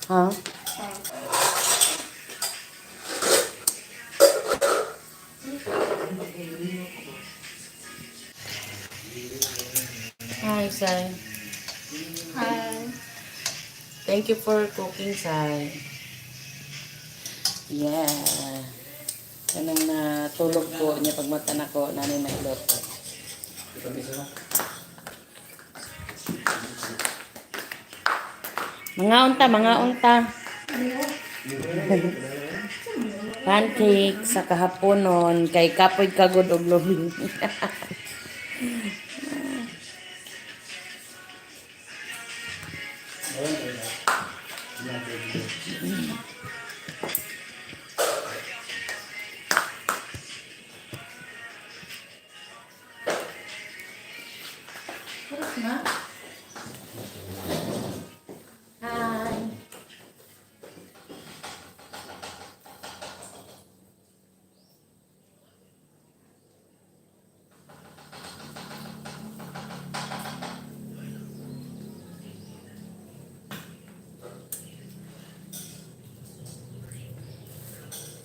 Ha? Hi, Sai. Hi. Thank you for cooking, Sai. Yeah. Kanang natulog ko niya pagmata na ko, nanay na iloto. Mga unta. Pancake sa kahaponon, kay kapoy kagod og lomi. Terus na? Hi.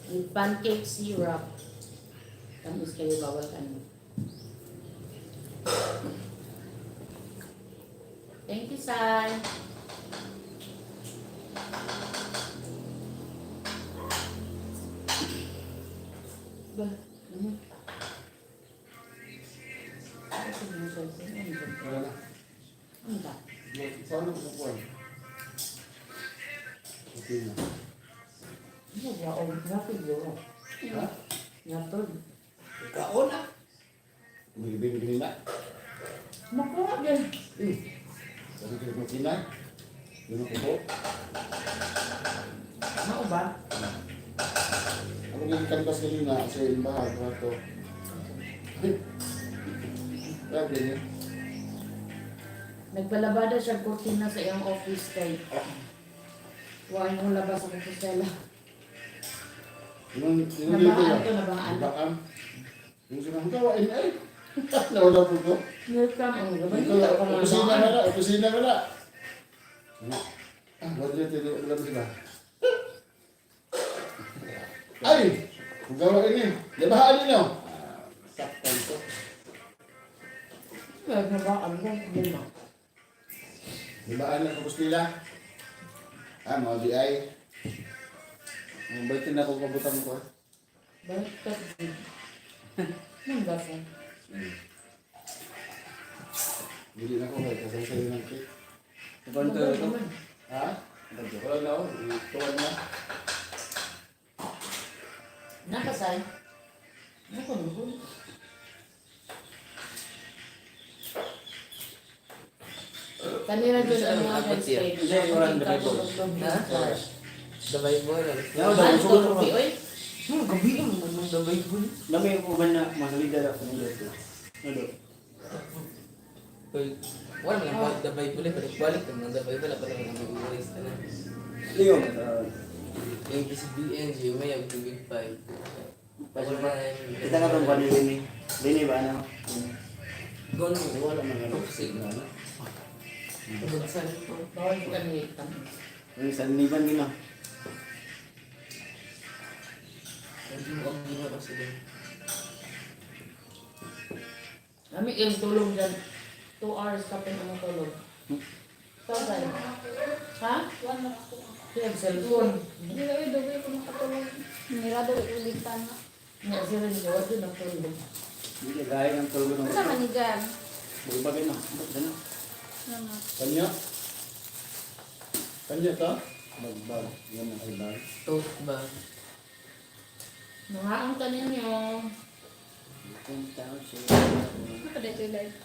With pancake syrup. Tamis kayo bawal ka na. Thank you, Sai. Ba, ano? Ano ba? Paano ko kukuha? Okay na. Ano ba? O, napid yun. Ha? Napid. Kaon na. Bibili na. Makuha din. Sabi ko ng kinay. Yun ang kubo. Ano ba? Ang magiging kanbas kanina sa imbahan. Kwarto. Grabe niya. Nagbalabada siya kurtina sa iyong office kay huwag mong labas sa kusela. Yung Nabaan to, nabaan. Nabaan. Yung sinang gawain ay. Nawala po ko. Welcome. Ang gabay Ito, nito. opisina na na. Opisina na na. Wala dito. Wala sila. Ay! Kung gawain niyo. Labahaan niyo. Saktan ko. Nabaan mo. Lima. Labahaan na kapos nila. Mga DI. Ang baitin na kung kabutang ko. Baliktad din. Nang gasa. Bili na ko kayo. Kasama sa'yo ng cake. Bantu itu. Ha? Wala na ako. Tuwan na. Nakasay. Nakunukun. Kanina dyan ang mga Apa sih ya? stage. Ini orang Ikaw dari Bogor. tulog ng Hah? beach. Dabay mo na. Ya, Ano udah ko, Ruby, oy? Gabi ang manong dabay mo. Dami ko ba na masalida ako ng dito? Ano? Uy, wala mga balik dabay pula. Balik-balik ang mga dabay pula. Parang mga mag-uwalis ka na. Leon, Yung PCBN, yung may ang Big 5. kita nga itong panilin ni. Dini ba ano? Gone. Wala man nga. Signal. Pagkaksan ko. Bawal ko kami itam. Yung sanliban gina. Hindi mo ang gina kasi din. Kami yung tulog dyan. 2 hours ka pa naman tulog. Saan? Ha? Kaya cellphone. Hindi ko doon ko makatulog. Nirado ko ulitan na. Nga sila niya, wala din ang tulog. Hindi gaya ng tulog ng Ano manigan? Bagay na. Ano? Ano? Kanya? Kanya ka? Magbag. Yan ang ibag. Tote ba? Mga ang tanin niyo. Itong tao siya. Ano ka dito live?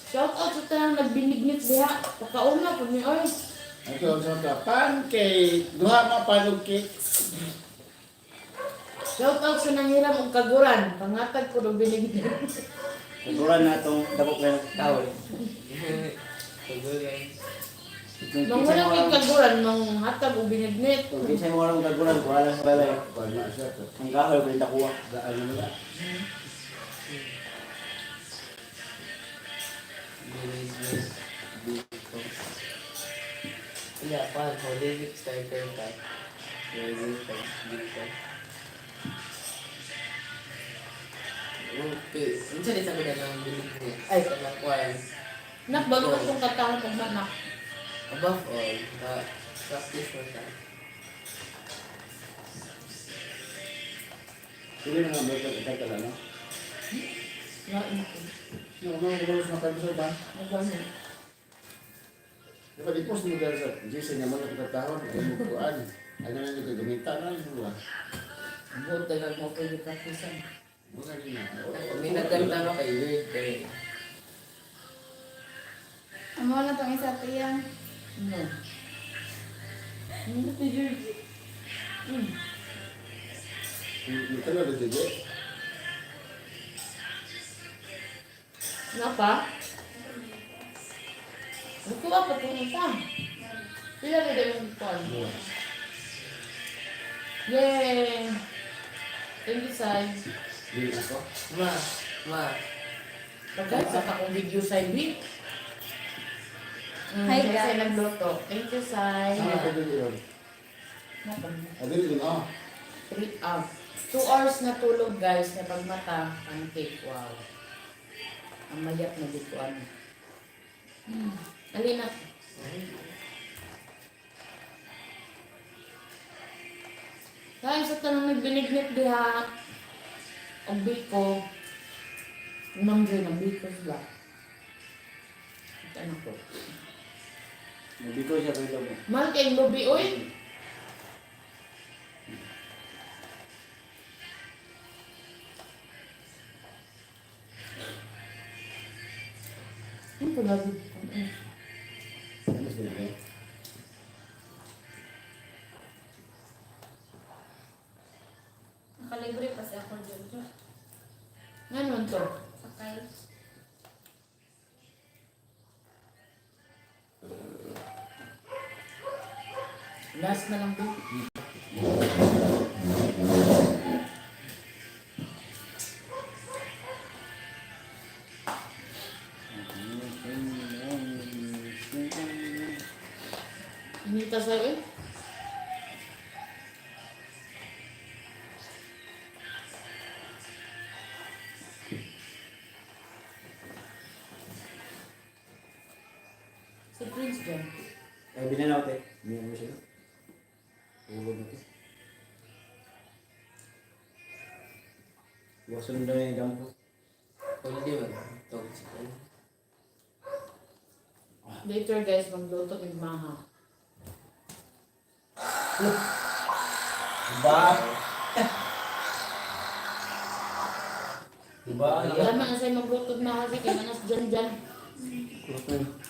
Shout out sa tanang nagbinignit diha. Pagkauna po ni oy. Ito ang sa ka. Pancake. Duha mga panog cake. Shout out sa nanghiram og kaguran. Pangatag ko do binignit. Kaguran na itong dabok na tao. Pagulay. Nang wala kay kaguran nang hatag og binignit. Kung kinsa mo walang kaguran, wala sa balay. Kanya siya to. Ang kahoy, pinta kuha. Daan mo na. Pan, Holy Striker ka. Ready ka. Dito. Okay. Minsan din sabi na ng bilig niya. Ay, kalakuan. Nak, bago ka itong katahan pag manak. Above all, practice mo ka. Hindi na nga may pagkakala, no? Nain ko. Yung mga gumalos na pagkakala ba? Nagano. Di ba, di-post mo dahil sa Jason niya mga pagkakahon, ay mukuan. Ay na nyo gagamitan na yun ba? Buot dalag mo pwede practicean. Mga rin na. May nagkanta ka kay weird kay. Amo na tong isa tiyan. No. Hindi pwede. Yung tala na dito. Napa? Nagkuha pa itong isa. Pila na din yung call. Yay! Thank you, Sai. Hindi ako. Ma. Pagkat sa akong video, Sai, B. Hi, guys. Sai nagluto. Thank you, Sai. Saan ka dito yun? Napa? Ah, dito yun, oh. 2 hours na tulog, guys. Na pagmata, pancake. Wow. Ang mayat na dituan. Alina. Dahil sa tanong nagbinignit diha, ang biko, mangge ng biko sila. Ano ko? Nabiko siya kayo mo. Mahal kayong lubi, oy! Ano ko lagi? Ano sila eh? Nakalibre pa si ako dito. Ngayon to? Sakay. Last na lang to. Hinita sa'yo eh. Si Prince dyan. Ay, binanaw tayo. Binanaw mo siya. Ulo mo tayo. Iwasan mo daw yung dampo. Hindi man. Toxic. Later guys, magluto ng maha. Diba? Diba? Alam mo na sa'yo magluto ng maha kasi kaya manas dyan.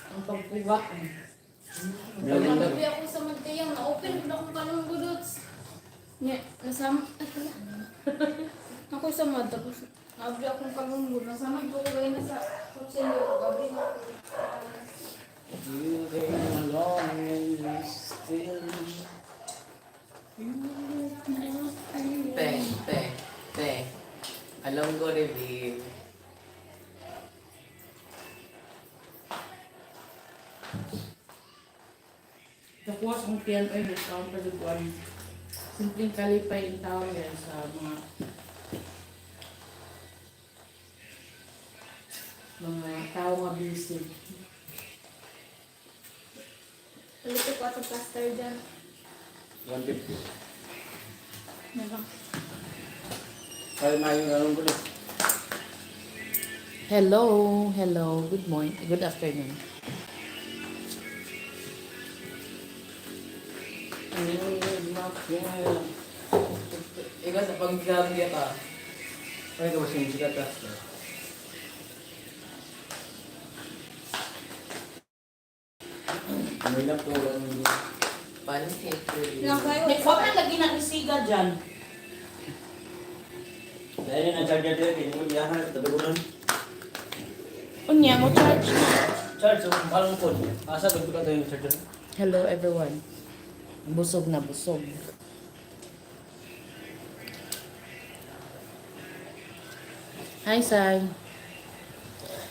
Ang pagpuga. Nagabi ako sa magkayang na-open ko na akong kanong budots. Nga, nasama. Ako sa mad, tapos nagabi akong kanong budots. Nasama ko ko kayo na sa kutsilyo. Gabi na ako. You came along and still Te. Alam ko reveal. Nakuha sa kong piano ay discount pa dito. Simpleng kalipay yung tawag yan sa mga tao nga busy. Palito ko ato plaster dyan. 150. Nalang. Kaya mayroon anong gulo. Hello, good morning, good afternoon. Ikaw sa pag-gabi ka. Ay, ito kasi yung sikat ka. May laptop lang yung Pancake. Lang kayo. May huwag na lagi na isiga dyan. dahil yung na-charger dito, kaya mo diyahan, tabagunan. Unya mo charge na. Charge, so kung palang phone, asa pag ka yung charger? Hello everyone. Busog na busog. Hi, Sai.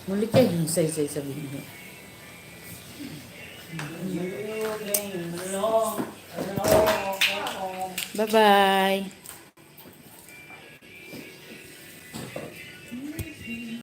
Muli kayo yung say sabihin niyo. You came along Bye-bye.